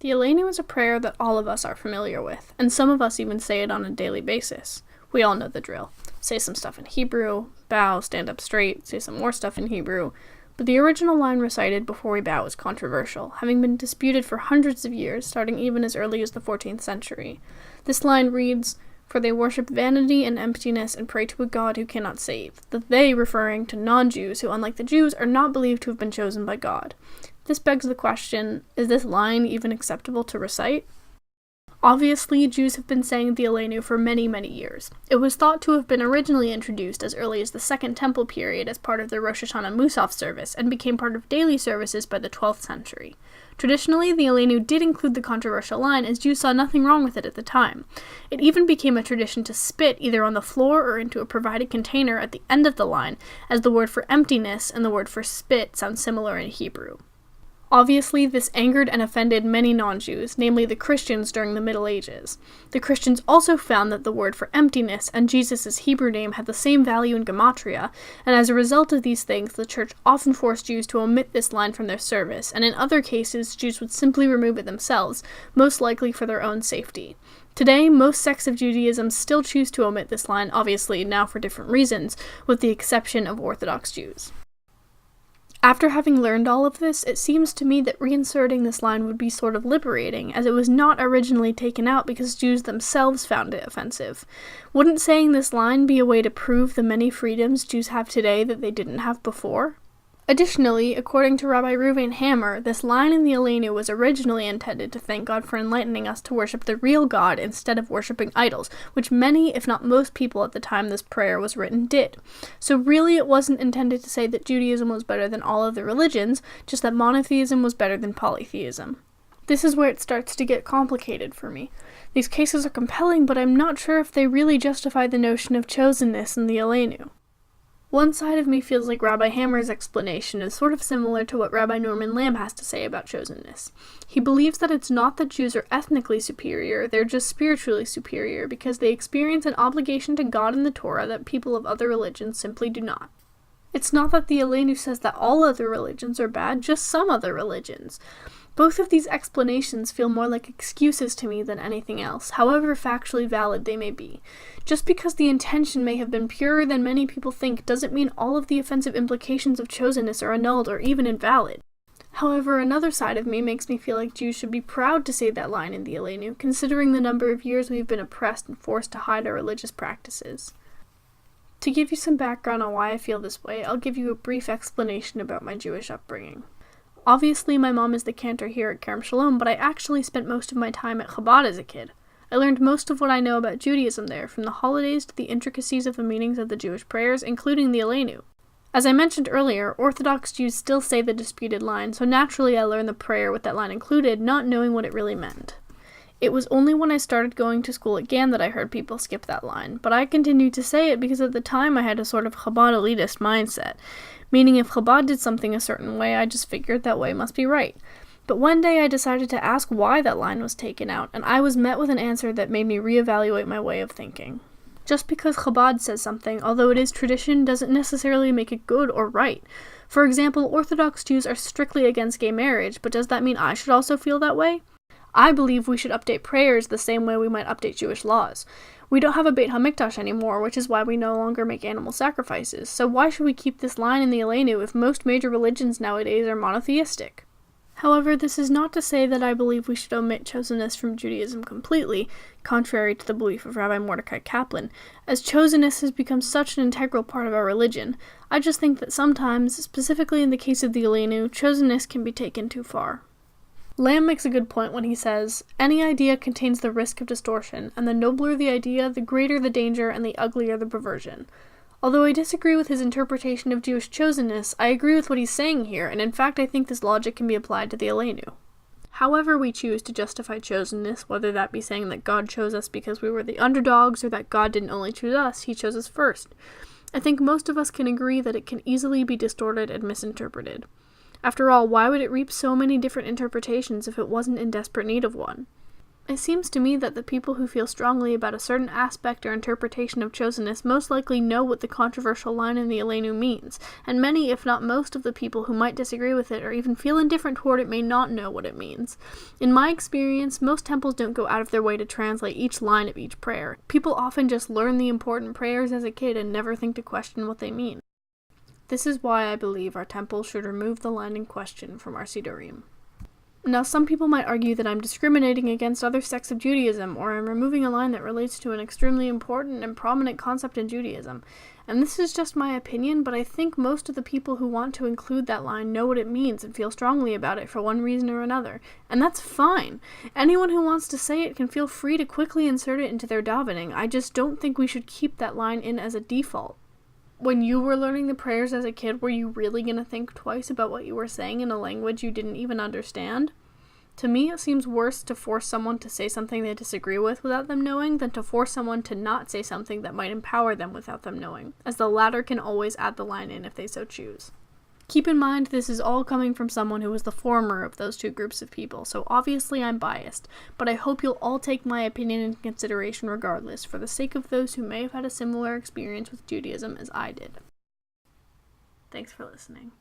The Aleinu is a prayer that all of us are familiar with, and some of us even say it on a daily basis. We all know the drill. Say some stuff in Hebrew, bow, stand up straight, say some more stuff in Hebrew. But the original line recited before we bow is controversial, having been disputed for hundreds of years, starting even as early as the 14th century. This line reads, "For they worship vanity and emptiness and pray to a God who cannot save," the they referring to non-Jews who, unlike the Jews, are not believed to have been chosen by God. This begs the question, is this line even acceptable to recite? Obviously, Jews have been saying the Aleinu for many, many years. It was thought to have been originally introduced as early as the Second Temple period as part of the Rosh Hashanah Musaf service and became part of daily services by the 12th century. Traditionally, the Aleinu did include the controversial line as Jews saw nothing wrong with it at the time. It even became a tradition to spit either on the floor or into a provided container at the end of the line, as the word for emptiness and the word for spit sound similar in Hebrew. Obviously, this angered and offended many non-Jews, namely the Christians during the Middle Ages. The Christians also found that the word for emptiness and Jesus' Hebrew name had the same value in Gematria, and as a result of these things, the church often forced Jews to omit this line from their service, and in other cases, Jews would simply remove it themselves, most likely for their own safety. Today, most sects of Judaism still choose to omit this line, obviously now for different reasons, with the exception of Orthodox Jews. After having learned all of this, it seems to me that reinserting this line would be sort of liberating, as it was not originally taken out because Jews themselves found it offensive. Wouldn't saying this line be a way to prove the many freedoms Jews have today that they didn't have before? Additionally, according to Rabbi Reuven Hammer, this line in the Aleinu was originally intended to thank God for enlightening us to worship the real God instead of worshiping idols, which many, if not most people at the time this prayer was written did. So really it wasn't intended to say that Judaism was better than all other religions, just that monotheism was better than polytheism. This is where it starts to get complicated for me. These cases are compelling, but I'm not sure if they really justify the notion of chosenness in the Aleinu. One side of me feels like Rabbi Hammer's explanation is sort of similar to what Rabbi Norman Lamb has to say about chosenness. He believes that it's not that Jews are ethnically superior, they're just spiritually superior because they experience an obligation to God and the Torah that people of other religions simply do not. It's not that the Aleinu says that all other religions are bad, just some other religions. Both of these explanations feel more like excuses to me than anything else, however factually valid they may be. Just because the intention may have been purer than many people think doesn't mean all of the offensive implications of chosenness are annulled or even invalid. However, another side of me makes me feel like Jews should be proud to say that line in the Aleinu, considering the number of years we've been oppressed and forced to hide our religious practices. To give you some background on why I feel this way, I'll give you a brief explanation about my Jewish upbringing. Obviously, my mom is the cantor here at Kerem Shalom, but I actually spent most of my time at Chabad as a kid. I learned most of what I know about Judaism there, from the holidays to the intricacies of the meanings of the Jewish prayers, including the Aleinu. As I mentioned earlier, Orthodox Jews still say the disputed line, so naturally I learned the prayer with that line included, not knowing what it really meant. It was only when I started going to school again that I heard people skip that line, but I continued to say it because at the time I had a sort of Chabad elitist mindset, meaning if Chabad did something a certain way, I just figured that way must be right. But one day I decided to ask why that line was taken out, and I was met with an answer that made me reevaluate my way of thinking. Just because Chabad says something, although it is tradition, doesn't necessarily make it good or right. For example, Orthodox Jews are strictly against gay marriage, but does that mean I should also feel that way? I believe we should update prayers the same way we might update Jewish laws. We don't have a Beit HaMikdash anymore, which is why we no longer make animal sacrifices, so why should we keep this line in the Aleinu if most major religions nowadays are monotheistic? However, this is not to say that I believe we should omit chosenness from Judaism completely, contrary to the belief of Rabbi Mordecai Kaplan, as chosenness has become such an integral part of our religion. I just think that sometimes, specifically in the case of the Aleinu, chosenness can be taken too far. Lamb makes a good point when he says, "Any idea contains the risk of distortion, and the nobler the idea, the greater the danger and the uglier the perversion." Although I disagree with his interpretation of Jewish chosenness, I agree with what he's saying here, and in fact I think this logic can be applied to the Aleinu. However we choose to justify chosenness, whether that be saying that God chose us because we were the underdogs, or that God didn't only choose us, he chose us first, I think most of us can agree that it can easily be distorted and misinterpreted. After all, why would it reap so many different interpretations if it wasn't in desperate need of one? It seems to me that the people who feel strongly about a certain aspect or interpretation of chosenness most likely know what the controversial line in the Aleinu means, and many, if not most, of the people who might disagree with it or even feel indifferent toward it may not know what it means. In my experience, most temples don't go out of their way to translate each line of each prayer. People often just learn the important prayers as a kid and never think to question what they mean. This is why I believe our temple should remove the line in question from our Siddurim. Now, some people might argue that I'm discriminating against other sects of Judaism, or I'm removing a line that relates to an extremely important and prominent concept in Judaism. And this is just my opinion, but I think most of the people who want to include that line know what it means and feel strongly about it for one reason or another. And that's fine. Anyone who wants to say it can feel free to quickly insert it into their davening. I just don't think we should keep that line in as a default. When you were learning the prayers as a kid, were you really going to think twice about what you were saying in a language you didn't even understand? To me, it seems worse to force someone to say something they disagree with without them knowing than to force someone to not say something that might empower them without them knowing, as the latter can always add the line in if they so choose. Keep in mind, this is all coming from someone who was the former of those two groups of people, so obviously I'm biased, but I hope you'll all take my opinion into consideration regardless, for the sake of those who may have had a similar experience with Judaism as I did. Thanks for listening.